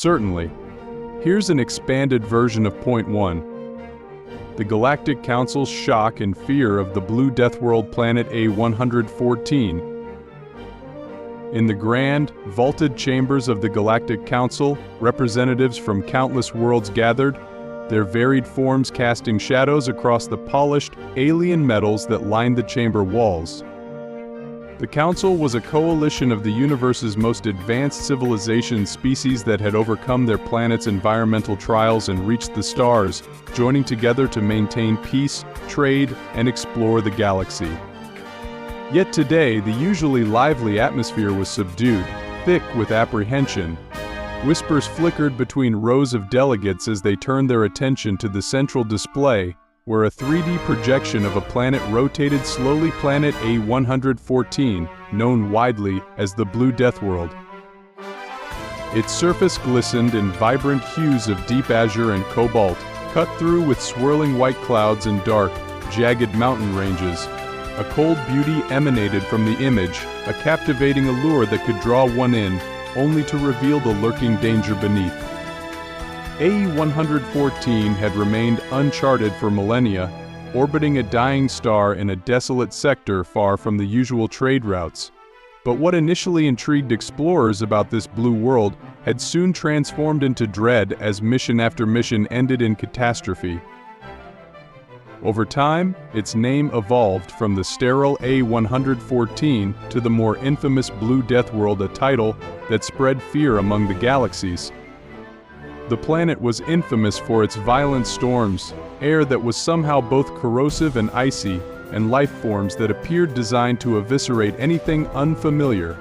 Certainly. Here's an expanded version of point 1. The Galactic Council's shock and fear of the Blue Deathworld planet A114. In the grand, vaulted chambers of the Galactic Council, representatives from countless worlds gathered, their varied forms casting shadows across the polished, alien metals that lined the chamber walls. The Council was a coalition of the universe's most advanced civilization species that had overcome their planet's environmental trials and reached the stars, joining together to maintain peace, trade, and explore the galaxy. Yet today, the usually lively atmosphere was subdued, thick with apprehension. Whispers flickered between rows of delegates as they turned their attention to the central display, where a 3D projection of a planet rotated slowly. Planet A114, known widely as the Blue Deathworld. Its surface glistened in vibrant hues of deep azure and cobalt, cut through with swirling white clouds and dark, jagged mountain ranges. A cold beauty emanated from the image, a captivating allure that could draw one in, only to reveal the lurking danger beneath. A114 had remained uncharted for millennia, orbiting a dying star in a desolate sector far from the usual trade routes. But what initially intrigued explorers about this blue world had soon transformed into dread as mission after mission ended in catastrophe. Over time, its name evolved from the sterile A114 to the more infamous Blue Deathworld, a title that spread fear among the galaxies. The planet was infamous for its violent storms, air that was somehow both corrosive and icy, and life forms that appeared designed to eviscerate anything unfamiliar.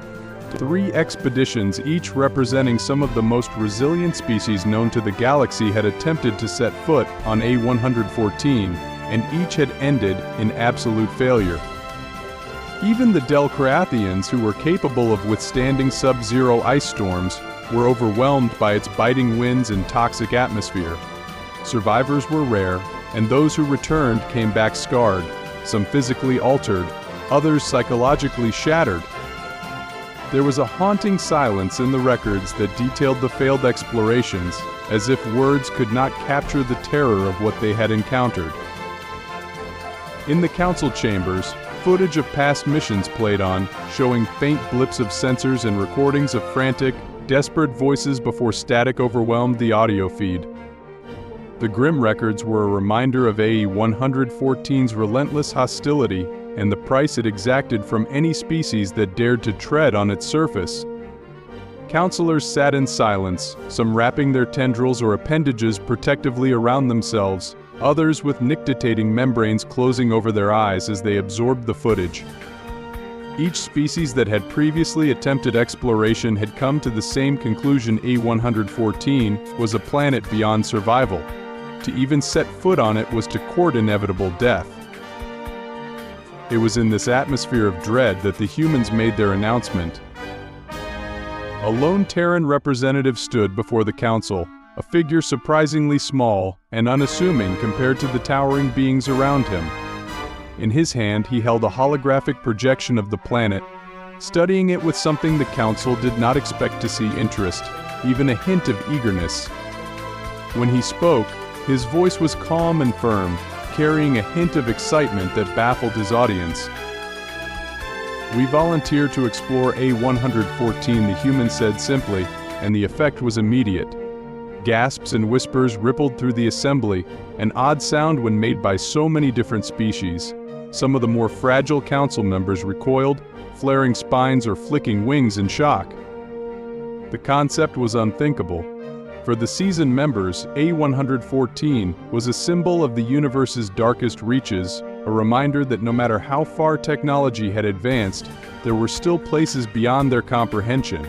3 expeditions, each representing some of the most resilient species known to the galaxy, had attempted to set foot on A114, and each had ended in absolute failure. Even the Delcrathians, who were capable of withstanding sub-zero ice storms, were overwhelmed by its biting winds and toxic atmosphere. Survivors were rare, and those who returned came back scarred, some physically altered, others psychologically shattered. There was a haunting silence in the records that detailed the failed explorations, as if words could not capture the terror of what they had encountered. In the council chambers, footage of past missions played on, showing faint blips of sensors and recordings of frantic, desperate voices before static overwhelmed the audio feed. The grim records were a reminder of A114's relentless hostility and the price it exacted from any species that dared to tread on its surface. Counselors sat in silence, some wrapping their tendrils or appendages protectively around themselves, others with nictitating membranes closing over their eyes as they absorbed the footage. Each species that had previously attempted exploration had come to the same conclusion: A114 was a planet beyond survival. To even set foot on it was to court inevitable death. It was in this atmosphere of dread that the humans made their announcement. A lone Terran representative stood before the council, a figure surprisingly small and unassuming compared to the towering beings around him. In his hand he held a holographic projection of the planet, studying it with something the council did not expect to see: interest, even a hint of eagerness. When he spoke, his voice was calm and firm, carrying a hint of excitement that baffled his audience. "We volunteer to explore A114, the human said simply, and the effect was immediate. Gasps and whispers rippled through the assembly, an odd sound when made by so many different species. Some of the more fragile council members recoiled, flaring spines or flicking wings in shock. The concept was unthinkable. For the seasoned members, A114 was a symbol of the universe's darkest reaches, a reminder that no matter how far technology had advanced, there were still places beyond their comprehension.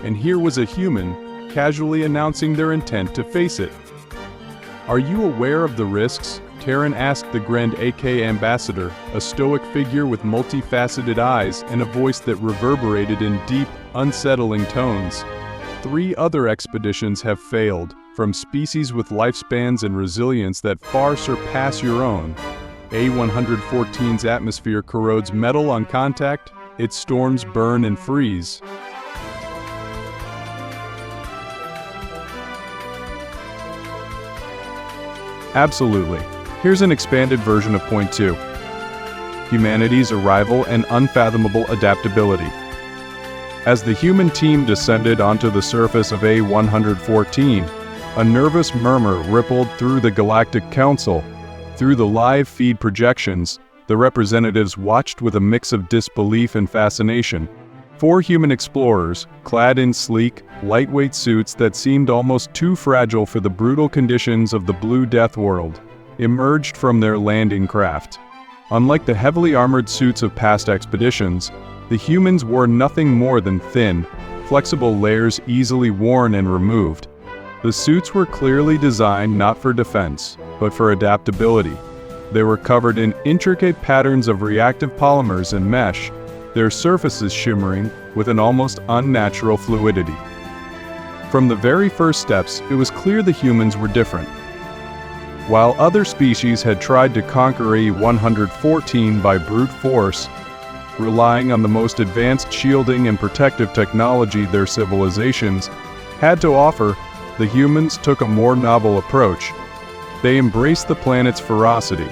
And here was a human, casually announcing their intent to face it. "Are you aware of the risks?" Terran asked the Grand AK ambassador, a stoic figure with multifaceted eyes and a voice that reverberated in deep, unsettling tones. 3 other expeditions have failed, from species with lifespans and resilience that far surpass your own. A114's atmosphere corrodes metal on contact, its storms burn and freeze. Absolutely. Here's an expanded version of point 2. Humanity's arrival and unfathomable adaptability. As the human team descended onto the surface of A114, a nervous murmur rippled through the Galactic Council. Through the live feed projections, the representatives watched with a mix of disbelief and fascination. 4 human explorers, clad in sleek, lightweight suits that seemed almost too fragile for the brutal conditions of the Blue Deathworld, emerged from their landing craft. Unlike the heavily armored suits of past expeditions, the humans wore nothing more than thin, flexible layers easily worn and removed. The suits were clearly designed not for defense, but for adaptability. They were covered in intricate patterns of reactive polymers and mesh, their surfaces shimmering with an almost unnatural fluidity. From the very first steps, it was clear the humans were different. While other species had tried to conquer A114 by brute force, relying on the most advanced shielding and protective technology their civilizations had to offer, the humans took a more novel approach. They embraced the planet's ferocity.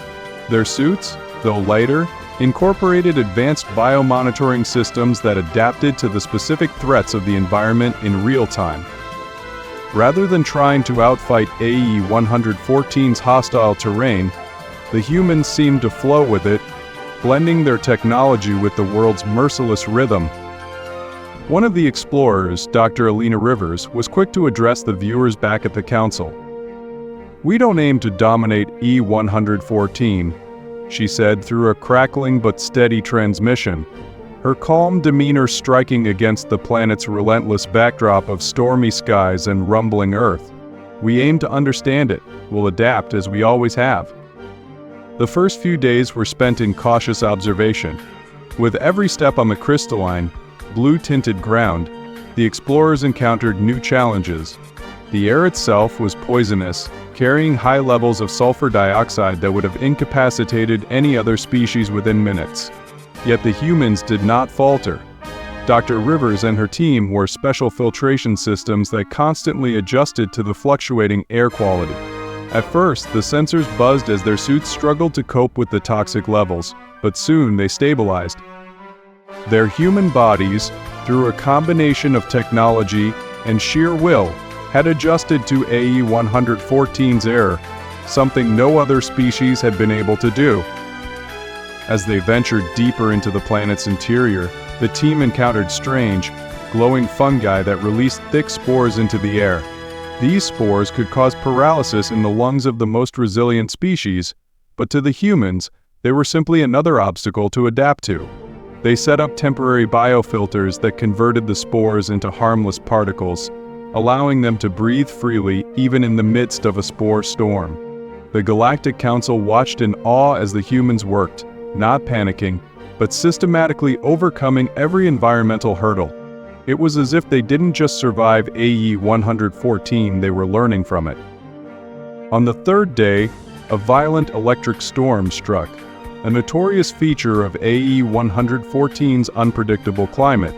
Their suits, though lighter, incorporated advanced biomonitoring systems that adapted to the specific threats of the environment in real time. Rather than trying to outfight AE-114's hostile terrain, the humans seemed to flow with it, blending their technology with the world's merciless rhythm. One of the explorers, Dr. Alina Rivers, was quick to address the viewers back at the council. "We don't aim to dominate E-114, she said through a crackling but steady transmission, her calm demeanor striking against the planet's relentless backdrop of stormy skies and rumbling earth. "We aim to understand it, we'll adapt as we always have." The first few days were spent in cautious observation. With every step on the crystalline, blue-tinted ground, the explorers encountered new challenges. The air itself was poisonous, carrying high levels of sulfur dioxide that would have incapacitated any other species within minutes. Yet the humans did not falter. Dr. Rivers and her team wore special filtration systems that constantly adjusted to the fluctuating air quality. At first, the sensors buzzed as their suits struggled to cope with the toxic levels, but soon they stabilized. Their human bodies, through a combination of technology and sheer will, had adjusted to AE-114's air, something no other species had been able to do. As they ventured deeper into the planet's interior, the team encountered strange, glowing fungi that released thick spores into the air. These spores could cause paralysis in the lungs of the most resilient species, but to the humans, they were simply another obstacle to adapt to. They set up temporary biofilters that converted the spores into harmless particles, allowing them to breathe freely even in the midst of a spore storm. The Galactic Council watched in awe as the humans worked, not panicking, but systematically overcoming every environmental hurdle. It was as if they didn't just survive AE-114, they were learning from it. On the third day, a violent electric storm struck, a notorious feature of AE-114's unpredictable climate.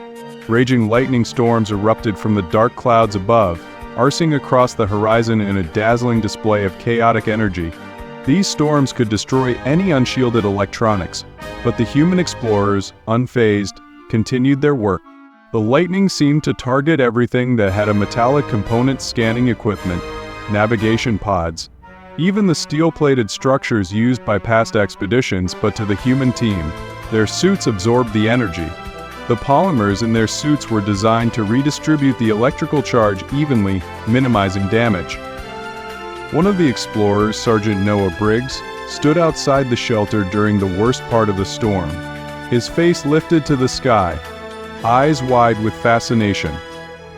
Raging lightning storms erupted from the dark clouds above, arcing across the horizon in a dazzling display of chaotic energy. These storms could destroy any unshielded electronics, but the human explorers, unfazed, continued their work. The lightning seemed to target everything that had a metallic component: scanning equipment, navigation pods, even the steel-plated structures used by past expeditions. But to the human team, their suits absorbed the energy. The polymers in their suits were designed to redistribute the electrical charge evenly, minimizing damage. One of the explorers, Sergeant Noah Briggs, stood outside the shelter during the worst part of the storm. His face lifted to the sky, eyes wide with fascination.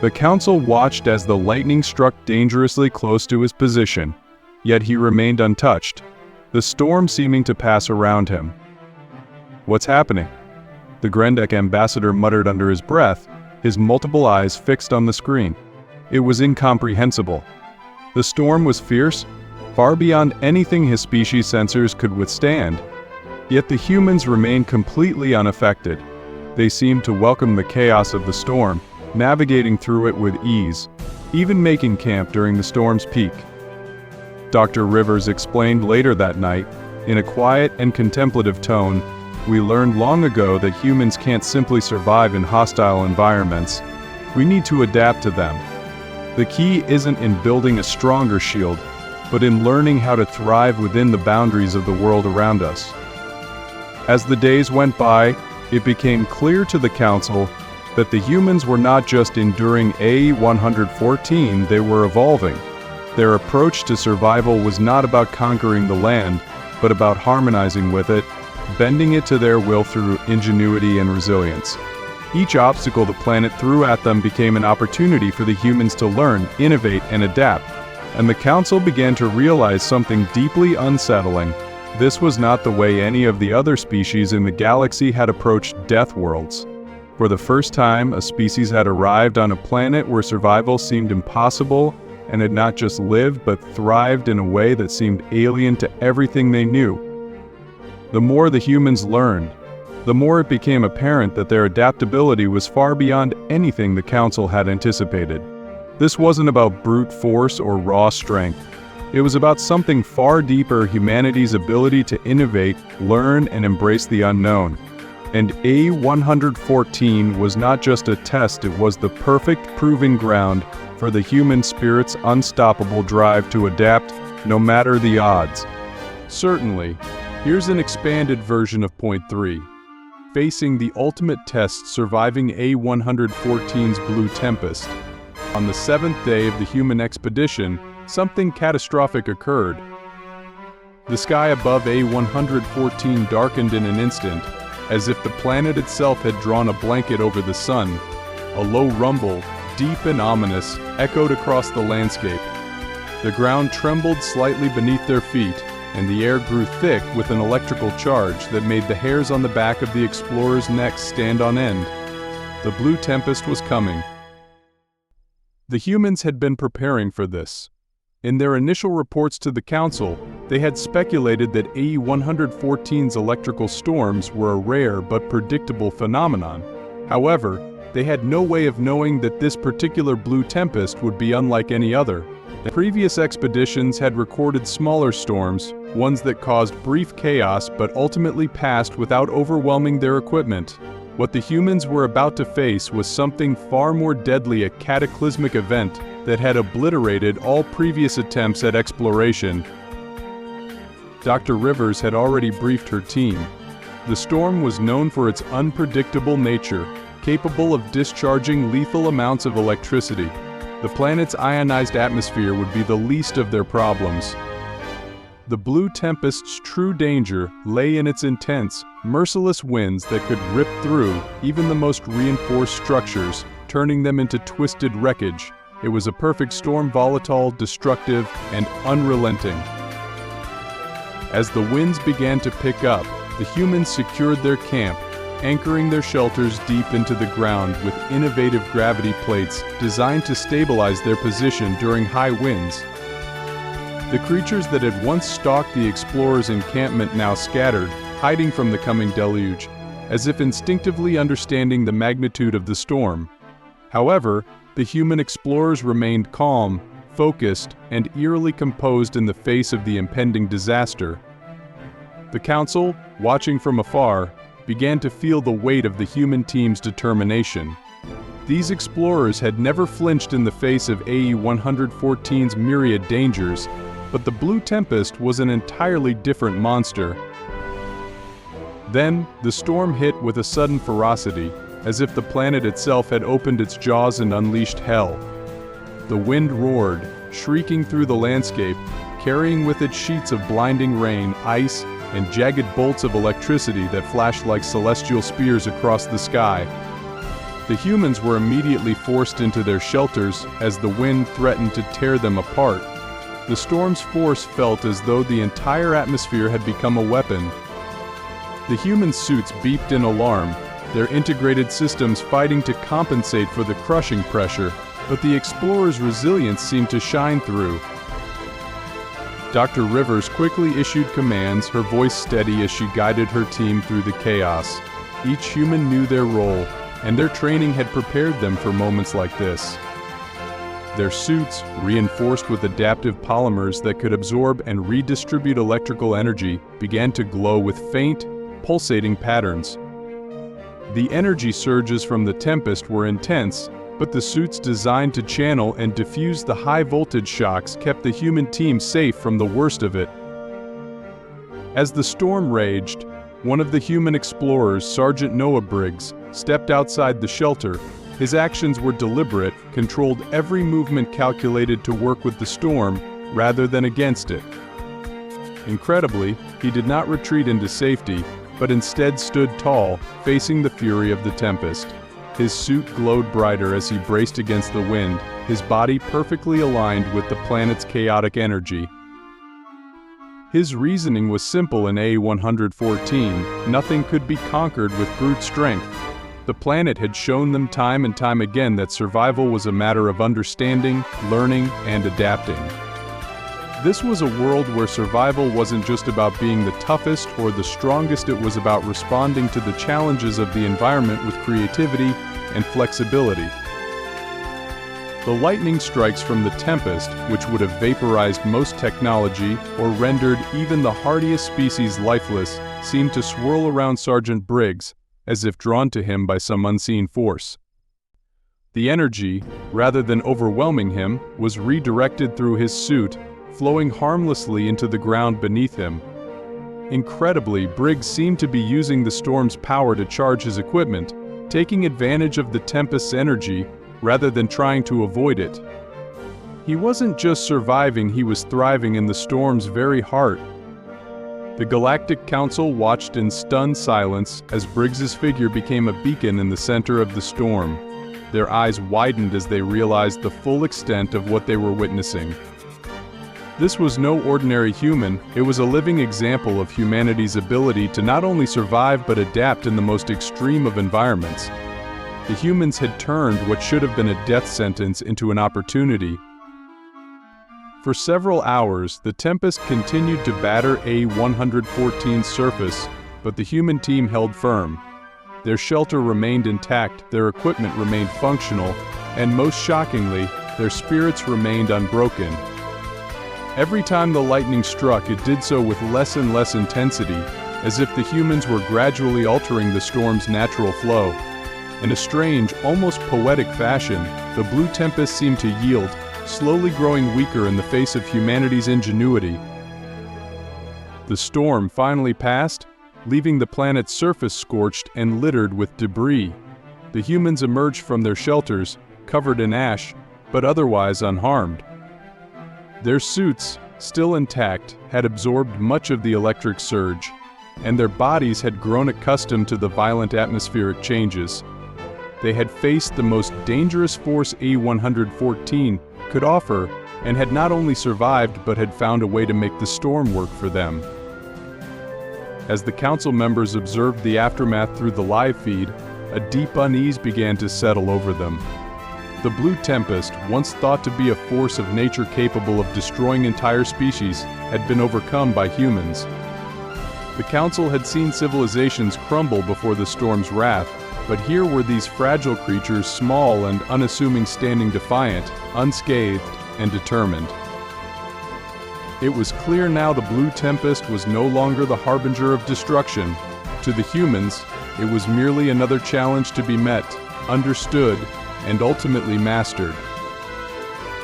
The council watched as the lightning struck dangerously close to his position, yet he remained untouched, the storm seeming to pass around him. "What's happening?" the Grendek ambassador muttered under his breath, his multiple eyes fixed on the screen. It was incomprehensible. The storm was fierce, far beyond anything his species' sensors could withstand. Yet the humans remained completely unaffected. They seemed to welcome the chaos of the storm, navigating through it with ease, even making camp during the storm's peak. Dr. Rivers explained later that night, in a quiet and contemplative tone, "We learned long ago that humans can't simply survive in hostile environments. We need to adapt to them. The key isn't in building a stronger shield, but in learning how to thrive within the boundaries of the world around us." As the days went by, it became clear to the Council that the humans were not just enduring A-114, they were evolving. Their approach to survival was not about conquering the land, but about harmonizing with it, bending it to their will through ingenuity and resilience. Each obstacle the planet threw at them became an opportunity for the humans to learn, innovate, and adapt. And the Council began to realize something deeply unsettling. This was not the way any of the other species in the galaxy had approached death worlds. For the first time, a species had arrived on a planet where survival seemed impossible and had not just lived but thrived in a way that seemed alien to everything they knew. The more the humans learned, the more it became apparent that their adaptability was far beyond anything the Council had anticipated. This wasn't about brute force or raw strength. It was about something far deeper: humanity's ability to innovate, learn, and embrace the unknown. And A-114 was not just a test, it was the perfect proving ground for the human spirit's unstoppable drive to adapt, no matter the odds. Certainly, here's an expanded version of Point 3. Facing the ultimate test, surviving A-114's Blue Tempest. On the 7th day of the human expedition, something catastrophic occurred. The sky above A-114 darkened in an instant, as if the planet itself had drawn a blanket over the sun. A low rumble, deep and ominous, echoed across the landscape. The ground trembled slightly beneath their feet, and the air grew thick with an electrical charge that made the hairs on the back of the explorers' necks stand on end. The Blue Tempest was coming. The humans had been preparing for this. In their initial reports to the Council, they had speculated that A-114's electrical storms were a rare but predictable phenomenon. However, they had no way of knowing that this particular Blue Tempest would be unlike any other. The previous expeditions had recorded smaller storms, ones that caused brief chaos but ultimately passed without overwhelming their equipment. What the humans were about to face was something far more deadly, a cataclysmic event that had obliterated all previous attempts at exploration. Dr. Rivers had already briefed her team. The storm was known for its unpredictable nature, capable of discharging lethal amounts of electricity. The planet's ionized atmosphere would be the least of their problems. The Blue Tempest's true danger lay in its intense, merciless winds that could rip through even the most reinforced structures, turning them into twisted wreckage. It was a perfect storm, volatile, destructive, and unrelenting. As the winds began to pick up, the humans secured their camp, anchoring their shelters deep into the ground with innovative gravity plates designed to stabilize their position during high winds. The creatures that had once stalked the explorers' encampment now scattered, hiding from the coming deluge, as if instinctively understanding the magnitude of the storm. However, the human explorers remained calm, focused, and eerily composed in the face of the impending disaster. The Council, watching from afar, began to feel the weight of the human team's determination. These explorers had never flinched in the face of A-114's myriad dangers, but the Blue Tempest was an entirely different monster. Then, the storm hit with a sudden ferocity, as if the planet itself had opened its jaws and unleashed hell. The wind roared, shrieking through the landscape, carrying with it sheets of blinding rain, ice, and jagged bolts of electricity that flashed like celestial spears across the sky. The humans were immediately forced into their shelters as the wind threatened to tear them apart. The storm's force felt as though the entire atmosphere had become a weapon. The human suits beeped in alarm, their integrated systems fighting to compensate for the crushing pressure, but the explorers' resilience seemed to shine through. Dr. Rivers quickly issued commands, her voice steady as she guided her team through the chaos. Each human knew their role, and their training had prepared them for moments like this. Their suits, reinforced with adaptive polymers that could absorb and redistribute electrical energy, began to glow with faint, pulsating patterns. The energy surges from the tempest were intense, but the suits designed to channel and diffuse the high-voltage shocks kept the human team safe from the worst of it. As the storm raged, one of the human explorers, Sergeant Noah Briggs, stepped outside the shelter. His actions were deliberate, controlled every movement calculated to work with the storm rather than against it. Incredibly, he did not retreat into safety, but instead stood tall, facing the fury of the tempest. His suit glowed brighter as he braced against the wind, his body perfectly aligned with the planet's chaotic energy. His reasoning was simple in A114, nothing could be conquered with brute strength. The planet had shown them time and time again that survival was a matter of understanding, learning, and adapting. This was a world where survival wasn't just about being the toughest or the strongest, it was about responding to the challenges of the environment with creativity and flexibility. The lightning strikes from the tempest, which would have vaporized most technology or rendered even the hardiest species lifeless, seemed to swirl around Sergeant Briggs, as if drawn to him by some unseen force. The energy, rather than overwhelming him, was redirected through his suit, flowing harmlessly into the ground beneath him. Incredibly, Briggs seemed to be using the storm's power to charge his equipment, taking advantage of the tempest's energy rather than trying to avoid it. He wasn't just surviving, he was thriving in the storm's very heart. The Galactic Council watched in stunned silence as Briggs's figure became a beacon in the center of the storm. Their eyes widened as they realized the full extent of what they were witnessing. This was no ordinary human, it was a living example of humanity's ability to not only survive but adapt in the most extreme of environments. The humans had turned what should have been a death sentence into an opportunity. For several hours, the tempest continued to batter A114's surface, but the human team held firm. Their shelter remained intact, their equipment remained functional, and most shockingly, their spirits remained unbroken. Every time the lightning struck, it did so with less and less intensity, as if the humans were gradually altering the storm's natural flow. In a strange, almost poetic fashion, the blue tempest seemed to yield, slowly growing weaker in the face of humanity's ingenuity. The storm finally passed, leaving the planet's surface scorched and littered with debris. The humans emerged from their shelters, covered in ash, but otherwise unharmed. Their suits, still intact, had absorbed much of the electric surge, and their bodies had grown accustomed to the violent atmospheric changes. They had faced the most dangerous force A114 could offer, and had not only survived but had found a way to make the storm work for them. As the council members observed the aftermath through the live feed, a deep unease began to settle over them. The Blue Tempest, once thought to be a force of nature capable of destroying entire species, had been overcome by humans. The council had seen civilizations crumble before the storm's wrath, but here were these fragile creatures, small and unassuming, standing defiant, unscathed, and determined. It was clear now the Blue Tempest was no longer the harbinger of destruction. To the humans, it was merely another challenge to be met, understood, and ultimately mastered.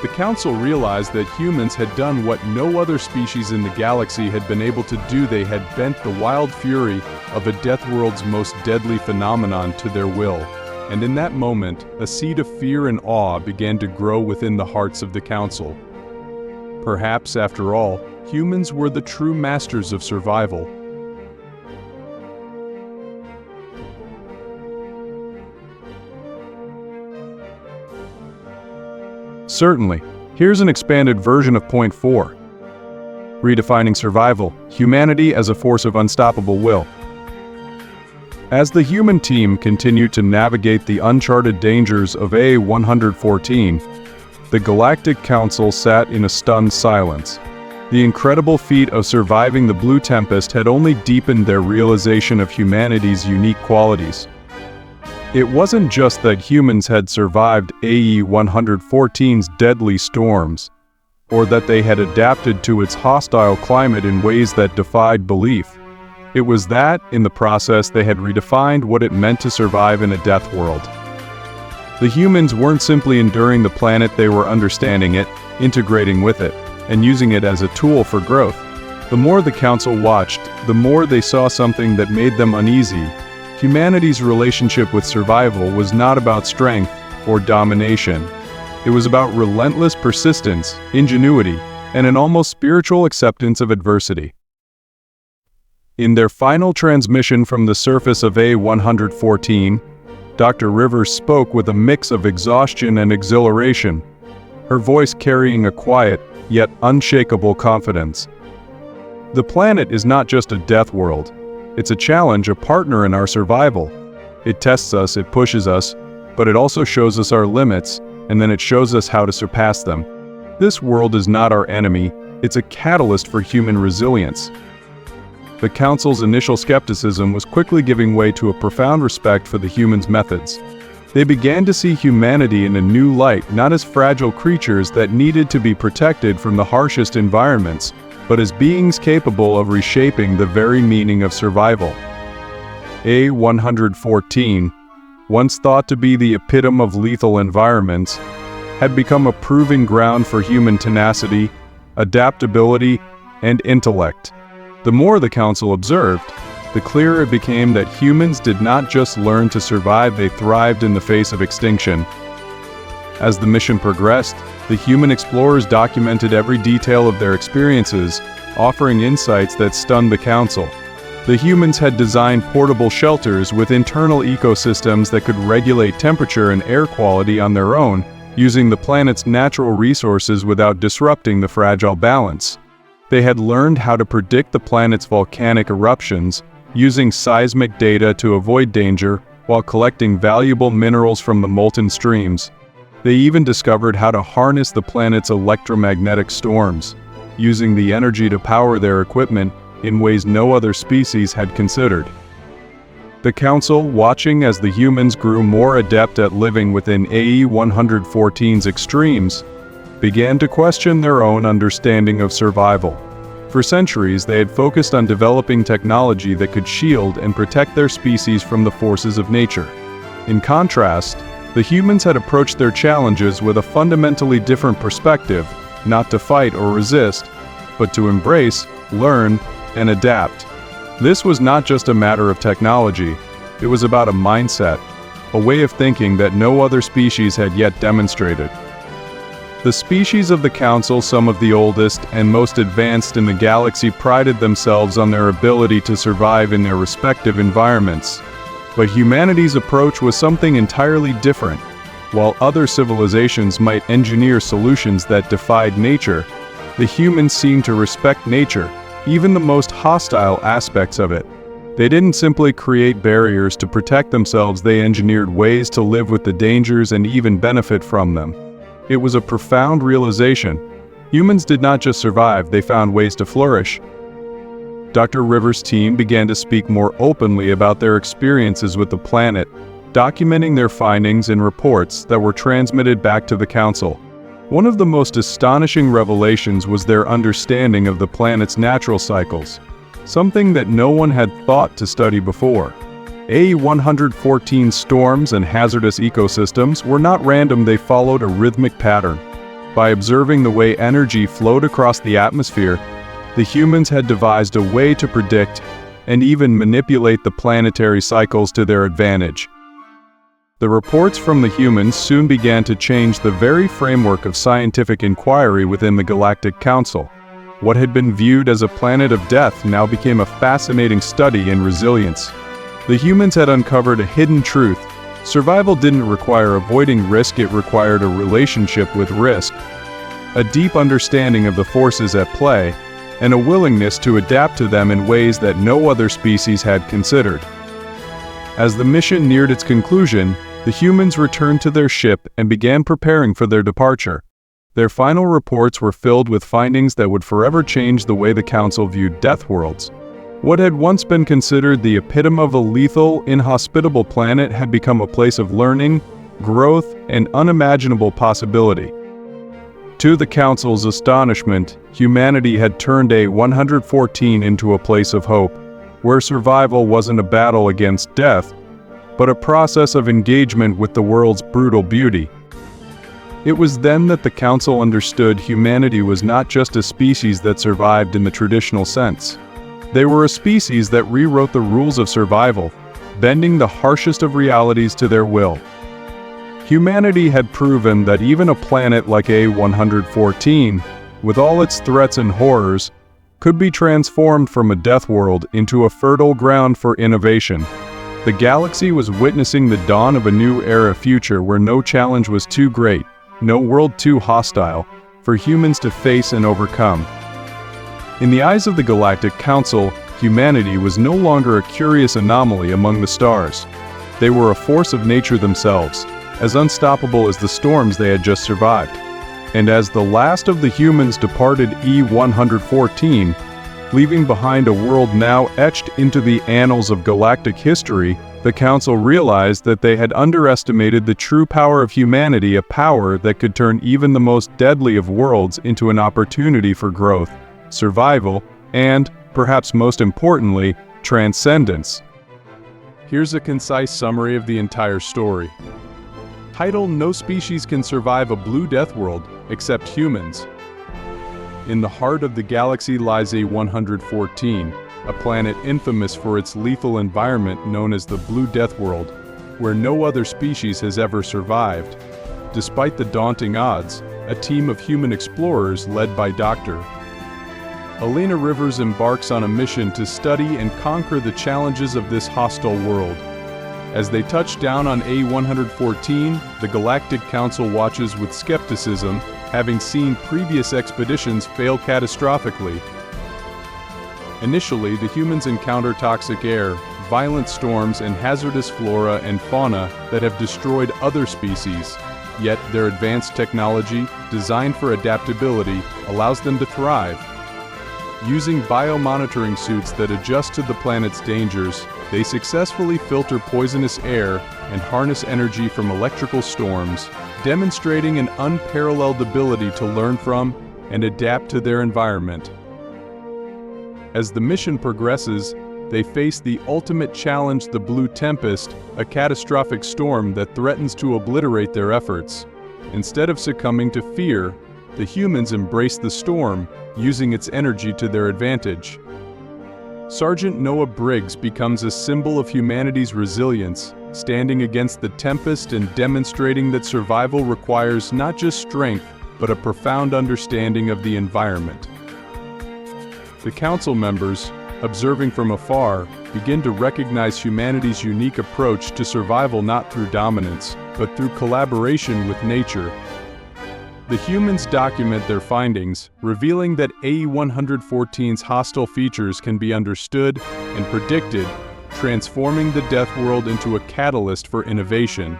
The Council realized that humans had done what no other species in the galaxy had been able to do. They had bent the wild fury of a Deathworld's most deadly phenomenon to their will. And in that moment, a seed of fear and awe began to grow within the hearts of the Council. Perhaps, after all, humans were the true masters of survival. Certainly. Here's an expanded version of Point 4. Redefining survival, humanity as a force of unstoppable will. As the human team continued to navigate the uncharted dangers of A114, the Galactic Council sat in a stunned silence. The incredible feat of surviving the Blue Tempest had only deepened their realization of humanity's unique qualities. It wasn't just that humans had survived AE-114's deadly storms, or that they had adapted to its hostile climate in ways that defied belief. It was that, in the process, they had redefined what it meant to survive in a death world. The humans weren't simply enduring the planet, they were understanding it, integrating with it, and using it as a tool for growth. The more the Council watched, the more they saw something that made them uneasy. Humanity's relationship with survival was not about strength or domination. It was about relentless persistence, ingenuity, and an almost spiritual acceptance of adversity. In their final transmission from the surface of A-114, Dr. Rivers spoke with a mix of exhaustion and exhilaration, her voice carrying a quiet, yet unshakable confidence. The planet is not just a death world. It's a challenge, a partner in our survival. It tests us, it pushes us, but it also shows us our limits, and then it shows us how to surpass them. This world is not our enemy, it's a catalyst for human resilience. The Council's initial skepticism was quickly giving way to a profound respect for the humans' methods. They began to see humanity in a new light, not as fragile creatures that needed to be protected from the harshest environments, but as beings capable of reshaping the very meaning of survival. A-114, once thought to be the epitome of lethal environments, had become a proving ground for human tenacity, adaptability, and intellect. The more the Council observed, the clearer it became that humans did not just learn to survive, they thrived in the face of extinction. As the mission progressed, the human explorers documented every detail of their experiences, offering insights that stunned the Council. The humans had designed portable shelters with internal ecosystems that could regulate temperature and air quality on their own, using the planet's natural resources without disrupting the fragile balance. They had learned how to predict the planet's volcanic eruptions, using seismic data to avoid danger while collecting valuable minerals from the molten streams. They even discovered how to harness the planet's electromagnetic storms, using the energy to power their equipment in ways no other species had considered. The Council, watching as the humans grew more adept at living within AE-114's extremes, began to question their own understanding of survival. For centuries, they had focused on developing technology that could shield and protect their species from the forces of nature. In contrast, the humans had approached their challenges with a fundamentally different perspective, not to fight or resist, but to embrace, learn, and adapt. This was not just a matter of technology, it was about a mindset, a way of thinking that no other species had yet demonstrated. The species of the Council, some of the oldest and most advanced in the galaxy, prided themselves on their ability to survive in their respective environments. But humanity's approach was something entirely different. While other civilizations might engineer solutions that defied nature, the humans seemed to respect nature, even the most hostile aspects of it. They didn't simply create barriers to protect themselves, they engineered ways to live with the dangers and even benefit from them. It was a profound realization. Humans did not just survive, they found ways to flourish. Dr. Rivers' team began to speak more openly about their experiences with the planet, documenting their findings in reports that were transmitted back to the Council. One of the most astonishing revelations was their understanding of the planet's natural cycles, something that no one had thought to study before. A-114's storms and hazardous ecosystems were not random, they followed a rhythmic pattern. By observing the way energy flowed across the atmosphere, the humans had devised a way to predict and even manipulate the planetary cycles to their advantage. The reports from the humans soon began to change the very framework of scientific inquiry within the Galactic Council. What had been viewed as a planet of death now became a fascinating study in resilience. The humans had uncovered a hidden truth. Survival didn't require avoiding risk, it required a relationship with risk, a deep understanding of the forces at play, and a willingness to adapt to them in ways that no other species had considered. As the mission neared its conclusion, the humans returned to their ship and began preparing for their departure. Their final reports were filled with findings that would forever change the way the Council viewed death worlds. What had once been considered the epitome of a lethal, inhospitable planet had become a place of learning, growth, and unimaginable possibility. To the Council's astonishment, humanity had turned A-114 into a place of hope, where survival wasn't a battle against death, but a process of engagement with the world's brutal beauty. It was then that the Council understood humanity was not just a species that survived in the traditional sense. They were a species that rewrote the rules of survival, bending the harshest of realities to their will. Humanity had proven that even a planet like A-114, with all its threats and horrors, could be transformed from a death world into a fertile ground for innovation. The galaxy was witnessing the dawn of a new era future where no challenge was too great, no world too hostile, for humans to face and overcome. In the eyes of the Galactic Council, humanity was no longer a curious anomaly among the stars. They were a force of nature themselves, as unstoppable as the storms they had just survived. And as the last of the humans departed E-114, leaving behind a world now etched into the annals of galactic history, the Council realized that they had underestimated the true power of humanity, a power that could turn even the most deadly of worlds into an opportunity for growth, survival, and, perhaps most importantly, transcendence. Here's a concise summary of the entire story. Title: No species can survive a blue death world, except humans. In the heart of the galaxy lies A-114, a planet infamous for its lethal environment known as the Blue Deathworld, where no other species has ever survived. Despite the daunting odds, a team of human explorers led by Dr. Elena Rivers embarks on a mission to study and conquer the challenges of this hostile world. As they touch down on A-114, the Galactic Council watches with skepticism, having seen previous expeditions fail catastrophically. Initially, the humans encounter toxic air, violent storms, and hazardous flora and fauna that have destroyed other species. Yet their advanced technology, designed for adaptability, allows them to thrive. Using biomonitoring suits that adjust to the planet's dangers, they successfully filter poisonous air and harness energy from electrical storms, demonstrating an unparalleled ability to learn from and adapt to their environment. As the mission progresses, they face the ultimate challenge: the Blue Tempest, a catastrophic storm that threatens to obliterate their efforts. Instead of succumbing to fear, the humans embrace the storm, using its energy to their advantage. Sergeant Noah Briggs becomes a symbol of humanity's resilience, standing against the tempest and demonstrating that survival requires not just strength, but a profound understanding of the environment. The Council members, observing from afar, begin to recognize humanity's unique approach to survival not through dominance, but through collaboration with nature. The humans document their findings, revealing that A-114's hostile features can be understood and predicted, transforming the Death World into a catalyst for innovation.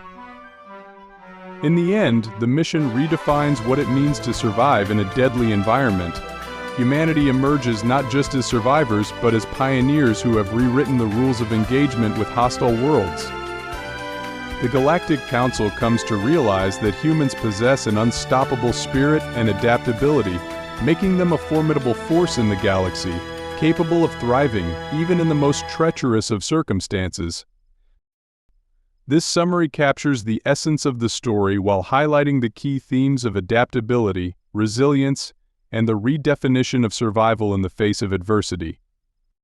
In the end, the mission redefines what it means to survive in a deadly environment. Humanity emerges not just as survivors, but as pioneers who have rewritten the rules of engagement with hostile worlds. The Galactic Council comes to realize that humans possess an unstoppable spirit and adaptability, making them a formidable force in the galaxy, capable of thriving even in the most treacherous of circumstances. This summary captures the essence of the story while highlighting the key themes of adaptability, resilience, and the redefinition of survival in the face of adversity.